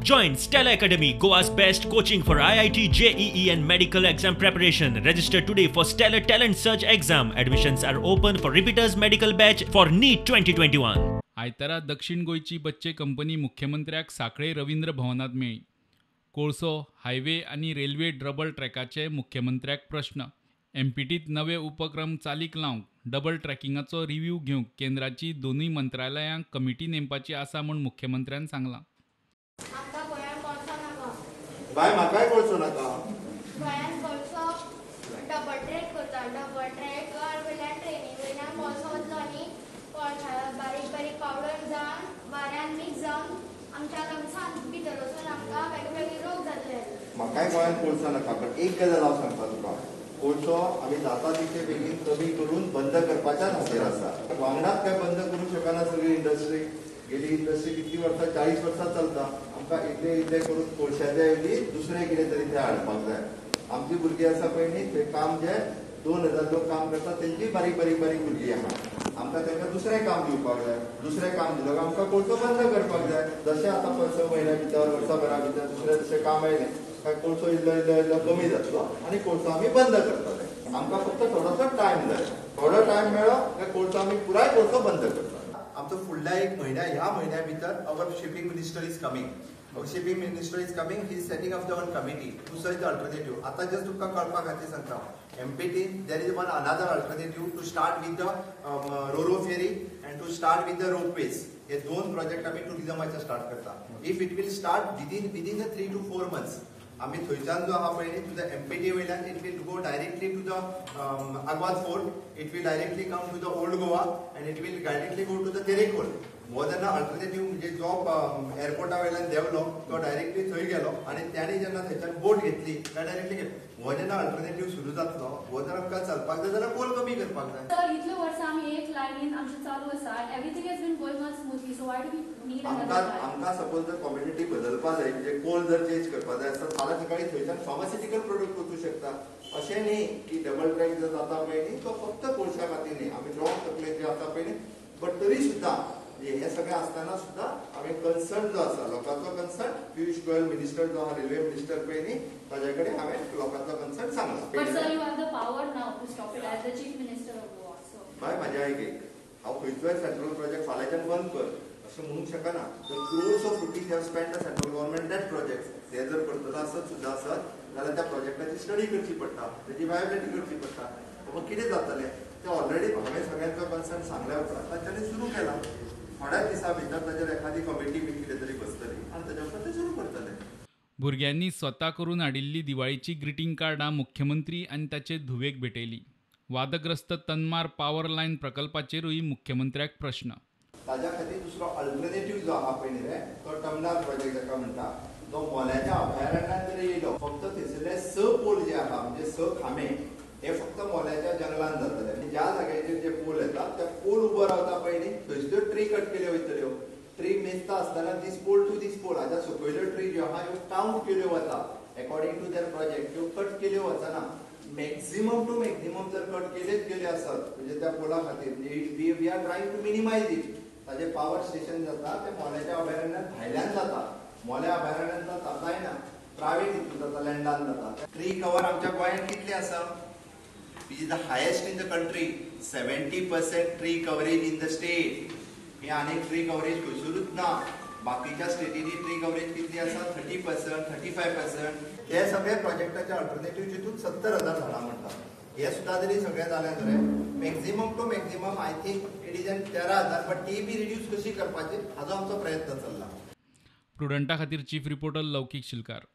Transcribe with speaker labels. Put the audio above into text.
Speaker 1: Join Stella Academy, Goa's best coaching for IIT, JEE and medical exam preparation. Register today for Stellar Talent Search exam. Admissions are open for repeaters medical batch for NEET 2021.
Speaker 2: आयतारा दक्षिण गोयची बच्चे company मुख्यमंत्र्याक साखळे रवींद्र भवनात मेळ्ळी. कोळसो, highway आणि railway double ट्रॅकाचे मुख्यमंत्र्याक प्रश्न. एमपीटीत नवे उपक्रम चालीक लावंक डबल ट्रॅकिंगाचो रिव्ह्यू घेवंक केंद्राची दोनूय मंत्रालयांक कमिटी नेमपाची आसा म्हूण मुख्यमंत्र्यान सांगलां.
Speaker 3: बाय म्हाकाय कळचो नाका.
Speaker 4: गोंयांत कोळसो डबल ट्रॅक करता. डबल ट्रॅक वयल्यान ट्रेनी वयल्यान कोळसो वतलो आनी बारीक बारीक पावडर जावन वाऱ्यान मिक्स जावन आमच्या लंग्सान भितर वचून आमकां वेगवेगळे रोग जातले.
Speaker 3: म्हाकाय गोंयांत कळचो नाका, पण एक गजाल हांव सांगता तुका. कोळसो आमी जाता तितके बेगीन कमी करून बंद करपाच्या हाचेर आसा. वांगडाच काय बंद करूंक शकना सगळी इंडस्ट्री. गेली इंडस्ट्री कितली वर्सां 40 वर्सां चलता. आमकां इतले करून कोळशाच्या ऐवजी दुसरें कितें तरी ते हाडपाक जाय. आमची भुरगीं आसा पळय न्ही, ते काम जे 2000 लोक काम करता तेंची बारीक भुरगीं आहा. आमकां तांकां दुसरें काम दिवपाक जाय. दुसरें काम दिलें आमकां कोळसो बंद करपाक जाय. जशें आतां 5 म्हयन्या भितर वर्साभरा भितर दुसरें जशें काम आयलें काय कोळसो इल्लो कमी जातलो आनी कोळसो आमी बंद करतले. आमकां फक्त थोडोसो टायम जाय. थोडो टायम मेळ्ळो काय कोळसो आमी पुराय कोळसो बंद करतले. आमचो फुडल्या एक म्हयन्या ह्या म्हयन्या भितर our shipping minister is coming. Shipping minister is coming. He is setting up the one committee to search the alternative. आतां जस्ट तुमकां कळपा खातीर सांगता, MPT there is one another alternative to start with the roro ferry and to start with the ropeways. हे 2 project आमी टुरिझमाचे start करता. If it will start within 3 to 4 months आमी थंयच्यान जो आहा पळय न्ही टू द एमपीटी वयल्यान it will go directly to the Aguada fort. It will directly come to the Old Goa and it will directly go to the Terekhol. हो जेन्ना alternative म्हणजे जो एअरपोर्टा वयल्यान देंवलो तो डायरेक्टली थंय गेलो आनी त्याने जेन्ना थंयच्यान बोट घेतली काय डायरेक्टली गेलो. हो जेन्ना अल्टरनेटिव्ह सुरू जातलो हो जर आमकां चलपाक जाय जाल्यार कोल कमी करपाक जाय.
Speaker 5: सर इतले वर्सां आमी एक लायनीन आमचें चालू आसा. Everything has been going on smoothly. So why do we need
Speaker 3: आमकां सपोज जर कम्युनिटी बदलपा जाय म्हणजे कोल जर चेंज करपा जाय आसता फाल्यां सकाळी थंयच्यान फार्मास्युटिकल प्रोडक्ट वचूं शकता. अशें न्ही की डबल ट्रॅक जो जाता पळय न्ही तो फक्त कोळशा खातीर न्ही. आमी रॉक तकले जे आसा पळय न्ही बट तरी सुद्दां हे सगळें आसतना सुद्दां आमी कन्सर्न जो आसा लोकांचो कन्सर्न पियुष गोयल मिनिस्टर जो आहा रेल्वे मिनिस्टर पळय न्ही ताजे कडेन हांवें लोकांचो कन्सर्न सांगला.
Speaker 5: But sir you have the power now to stop it as the chief minister of Goa. So
Speaker 3: by म्हाज्या एक हांव खंयचोय सेंट्रल प्रोजेक्ट फाल्यांच्यान बंद कर अशें म्हणूंक शकना. The crores of rupees have spend the central government that project. ते जर करतलो आसत सुद्दां आसत जाल्यार त्या प्रोजेक्टाची स्टडी करची पडटा, तेजी वायबिलिटी करची पडटा. मग कितें जातलें तें ऑलरेडी हांवें सगळ्यांचो कन्सर्न सांगल्या उपरांत तांच्यांनी सुरू केलां. थोड्या दिसा भितर ताचेर एखादी कमिटी बी कितें तरी बसतली आनी ताच्या उपरांत ते सुरू करतले.
Speaker 2: भुरग्यांनी स्वता करून हाडिल्ली दिवाळीची ग्रीटिंग कार्डां मुख्यमंत्री आनी ताचे धुवेक भेटयली. वादग्रस्त तन्मार पॉवर लायन प्रकल्पाचेरूय मुख्यमंत्र्याक प्रश्न.
Speaker 3: ताज्या खातीर दुसरो अल्टरनेटिव्ह जो आहा पळय न्ही रे तो टमनार प्रोजेक्ट जाका म्हणटा तो मोल्याच्या अभयारण्यांत जर येयलो फक्त थंयसरले 6 पोल जे आहा म्हणजे 6 खांबे हे फक्त मोल्याच्या जंगलांत जातले. आनी ज्या जाग्याचेर जे पोल येतात त्या पोल उबो रावता पळय न्ही थंयसल्यो ट्री कट केल्यो वयतल्यो. ट्री मेजता आसतना this pole to this pole हाच्या सकयल्यो ट्री ज्यो आहा ह्यो कावंट केल्यो वता. अकॉर्डिंग टू देर प्रोजेक्ट ह्यो कट केल्यो वचना. मॅक्झिमम टू मॅक्झिमम जर कट केलेच गेले आसत म्हणजे त्या पोला खातीर म्हणजे we are trying to minimise it. ताजे पॉवर स्टेशन जाता ते मोल्याच्या अभयारण्यांत भायल्यान जाता. मोल्या अभयारण्यांत जाता जायना प्रायवेट हितून जाता लँडान जाता. ट्री कवर आमच्या गोंयांत कितले आसा? Which is the highest in the country. 70% tree coverage in the state. हे अनेक ट्री कव्हरेज खंयसरूच ना. बाकीच्या स्टेटीनी ट्री कव्हरेज कितली आसा? 30%, 35%. हे सगळे प्रोजेक्टाचे अल्टरनेटिव्ह जितून 70,000 झाडां म्हणटात. हे सुद्दां जरी सगळें जालें जाल्यार maximum to maximum I think it is 13,000 but ती बी रिड्यूस कशी करपाची हाचो आमचो प्रयत्न चल्ला.
Speaker 2: प्रुडंटा खातीर चीफ रिपोर्टर लौकीक शिलकार.